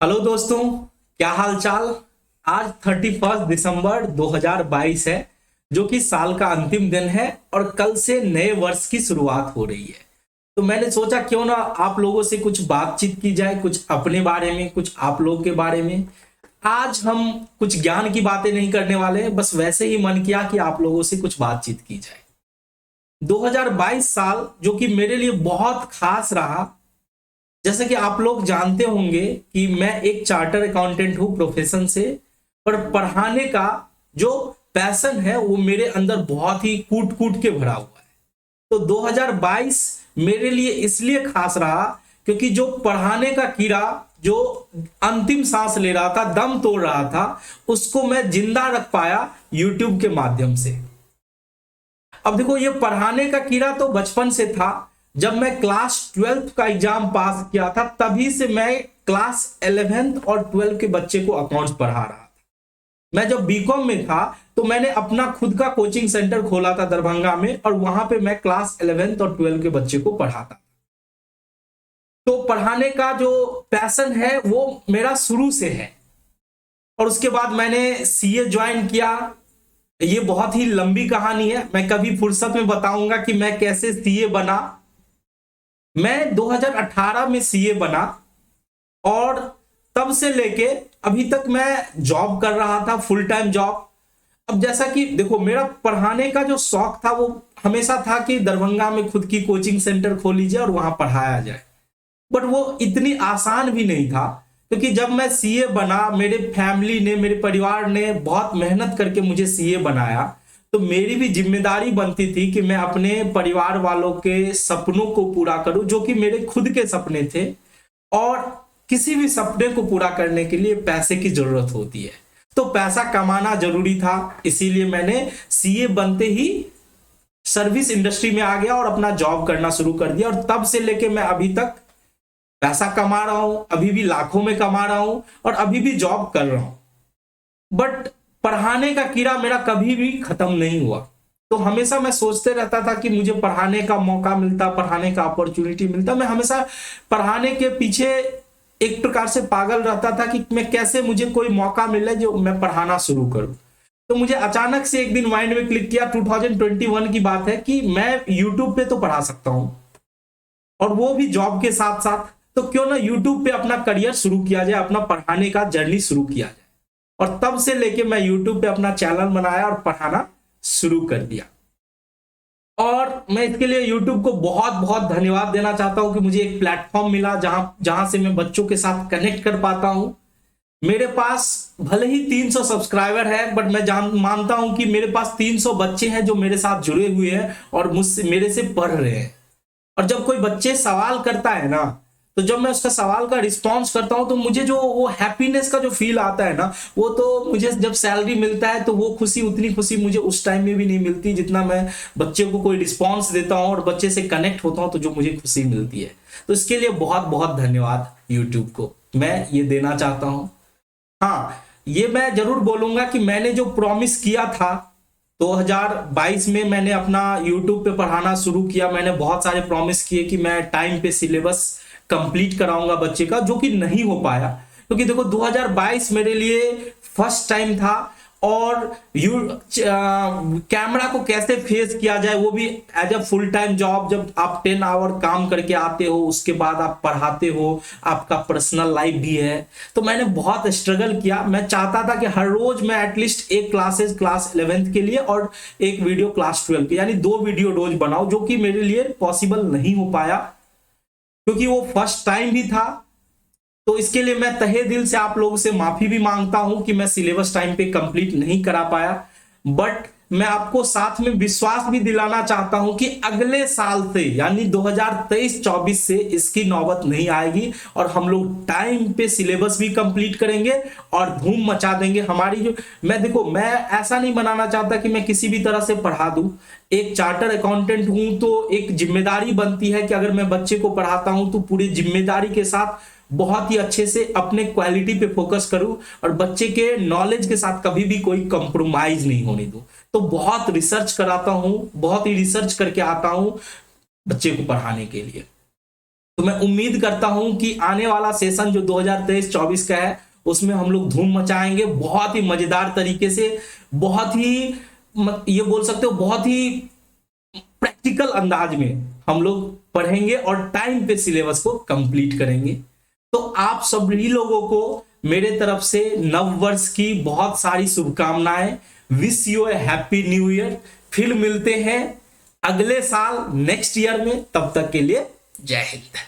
Hello दोस्तों, क्या हाल चाल। आज 31 दिसंबर 2022 है, जो कि साल का अंतिम दिन है और कल से नए वर्ष की शुरुआत हो रही है। तो मैंने सोचा क्यों ना आप लोगों से कुछ बातचीत की जाए, कुछ अपने बारे में, कुछ आप लोग के बारे में। आज हम कुछ ज्ञान की बातें नहीं करने वाले हैं, बस वैसे ही मन किया कि आप लोगों से कुछ बातचीत की जाए। 2022 साल जो कि मेरे लिए बहुत खास रहा। जैसे कि आप लोग जानते होंगे कि मैं एक चार्टर अकाउंटेंट हूं प्रोफेशन से, पर पढ़ाने का जो पैशन है वो मेरे अंदर बहुत ही कूट कूट के भरा हुआ है। तो 2022 मेरे लिए इसलिए खास रहा क्योंकि जो पढ़ाने का कीड़ा जो अंतिम सांस ले रहा था, दम तोड़ रहा था, उसको मैं जिंदा रख पाया यूट्यूब के माध्यम से। अब देखो, ये पढ़ाने का कीड़ा तो बचपन से था। जब मैं क्लास 12th का एग्जाम पास किया था, तभी से मैं क्लास 11th और 12th के बच्चे को अकाउंट्स पढ़ा रहा था। मैं जब बीकॉम में था तो मैंने अपना खुद का कोचिंग सेंटर खोला था दरभंगा में, और वहां पे मैं क्लास 11th और 12th के बच्चे को पढ़ाता। तो पढ़ाने का जो पैशन है वो मेरा शुरू से है। और उसके बाद मैंने सीए ज्वाइन किया। ये बहुत ही लंबी कहानी है, मैं कभी फुर्सत में बताऊंगा कि मैं कैसे सीए बना। मैं 2018 में सीए बना, और तब से लेके अभी तक मैं जॉब कर रहा था, फुल टाइम जॉब। अब जैसा कि देखो, मेरा पढ़ाने का जो शौक था वो हमेशा था कि दरभंगा में खुद की कोचिंग सेंटर खोल लीजिए और वहां पढ़ाया जाए। बट वो इतनी आसान भी नहीं था, क्योंकि जब मैं सीए बना, मेरे फैमिली ने, मेरे परिवार ने बहुत मेहनत करके मुझे सीए बनाया। तो मेरी भी जिम्मेदारी बनती थी कि मैं अपने परिवार वालों के सपनों को पूरा करूं, जो कि मेरे खुद के सपने थे। और किसी भी सपने को पूरा करने के लिए पैसे की जरूरत होती है, तो पैसा कमाना जरूरी था। इसीलिए मैंने सीए बनते ही सर्विस इंडस्ट्री में आ गया और अपना जॉब करना शुरू कर दिया। और तब से लेके मैं अभी तक पैसा कमा रहा हूं, अभी भी लाखों में कमा रहा हूं और अभी भी जॉब कर रहा हूं। बट पढ़ाने का कीड़ा मेरा कभी भी खत्म नहीं हुआ। तो हमेशा मैं सोचते रहता था कि मुझे पढ़ाने का मौका मिलता, पढ़ाने का अपॉर्चुनिटी मिलता। मैं हमेशा पढ़ाने के पीछे एक प्रकार से पागल रहता था कि मैं कैसे, मुझे कोई मौका मिले जो मैं पढ़ाना शुरू करूं। तो मुझे अचानक से एक दिन माइंड में क्लिक किया, 2021 की बात है, कि मैं यूट्यूब पे तो पढ़ा सकता हूं, और वो भी जॉब के साथ साथ। तो क्यों ना यूट्यूब पे अपना करियर शुरू किया जाए, अपना पढ़ाने का जर्नी शुरू किया जाए। और तब से लेके मैं यूट्यूब पे अपना चैनल बनाया और पढ़ाना शुरू कर दिया। और मैं इसके लिए यूट्यूब को बहुत बहुत धन्यवाद देना चाहता हूं कि मुझे एक प्लेटफॉर्म मिला जहां जहां से मैं बच्चों के साथ कनेक्ट कर पाता हूं। मेरे पास भले ही 300 सब्सक्राइबर है, बट मैं मानता हूं कि मेरे पास 300 बच्चे हैं जो मेरे साथ जुड़े हुए हैं और मुझसे, मेरे से पढ़ रहे हैं। और जब कोई बच्चे सवाल करता है ना, तो जब मैं उसका सवाल का रिस्पॉन्स करता हूं, तो मुझे जो वो हैप्पीनेस का जो फील आता है ना, वो तो मुझे जब सैलरी मिलता है तो वो खुशी, उतनी खुशी मुझे उस टाइम में भी नहीं मिलती जितना मैं बच्चे को कोई रिस्पॉन्स देता हूं और बच्चे से कनेक्ट होता हूं तो जो मुझे खुशी मिलती है। तो इसके लिए बहुत बहुत धन्यवाद यूट्यूब को, मैं ये देना चाहता हूं। हाँ, ये मैं जरूर बोलूंगा कि मैंने जो प्रॉमिस किया था 2022 में, मैंने अपना YouTube पे पढ़ाना शुरू किया। मैंने बहुत सारे प्रॉमिस किए कि मैं टाइम पे सिलेबस कंप्लीट कराऊंगा बच्चे का, जो कि नहीं हो पाया। क्योंकि देखो, 2022 मेरे लिए फर्स्ट टाइम था, और कैमरा को कैसे फेस किया जाए, वो भी as a full time job. जब आप 10 आवर काम करके आते हो, उसके बाद आप पढ़ाते हो, आपका पर्सनल लाइफ भी है। तो मैंने बहुत स्ट्रगल किया। मैं चाहता था कि हर रोज मैं एटलीस्ट एक क्लासेस, क्लास 11th के लिए और एक वीडियो क्लास 12 के, यानी 2 वीडियो रोज बनाओ, जो कि मेरे लिए पॉसिबल नहीं हो पाया क्योंकि वो फर्स्ट टाइम भी था। तो इसके लिए मैं तहे दिल से आप लोगों से माफी भी मांगता हूं कि मैं सिलेबस टाइम पे कंप्लीट नहीं करा पाया। बट मैं आपको साथ में विश्वास भी दिलाना चाहता हूं कि अगले साल से, यानी 2023-24 से इसकी नौबत नहीं आएगी, और हम लोग टाइम पे सिलेबस भी कंप्लीट करेंगे और धूम मचा देंगे। हमारी जो, मैं देखो, मैं ऐसा नहीं बनाना चाहता कि मैं किसी भी तरह से पढ़ा दूं। एक चार्टर अकाउंटेंट हूं तो एक जिम्मेदारी बनती है कि अगर मैं बच्चे को पढ़ाता हूं तो पूरी जिम्मेदारी के साथ बहुत ही अच्छे से अपने क्वालिटी पे फोकस करूं, और बच्चे के नॉलेज के साथ कभी भी कोई कंप्रोमाइज नहीं होने दूं। तो बहुत रिसर्च कराता हूं, बहुत ही रिसर्च करके आता हूं बच्चे को पढ़ाने के लिए। तो मैं उम्मीद करता हूं कि आने वाला सेशन जो 2023-24 का है उसमें हम लोग धूम मचाएंगे, बहुत ही मजेदार तरीके से, बहुत ही ये बोल सकते हो बहुत ही प्रैक्टिकल अंदाज में हम लोग पढ़ेंगे और टाइम पे सिलेबस को कंप्लीट करेंगे। तो आप सभी लोगों को मेरे तरफ से नव वर्ष की बहुत सारी शुभकामनाएं। Wish U A happy new year. फिर मिलते हैं अगले साल नेक्स्ट ईयर में, तब तक के लिए जय हिंद।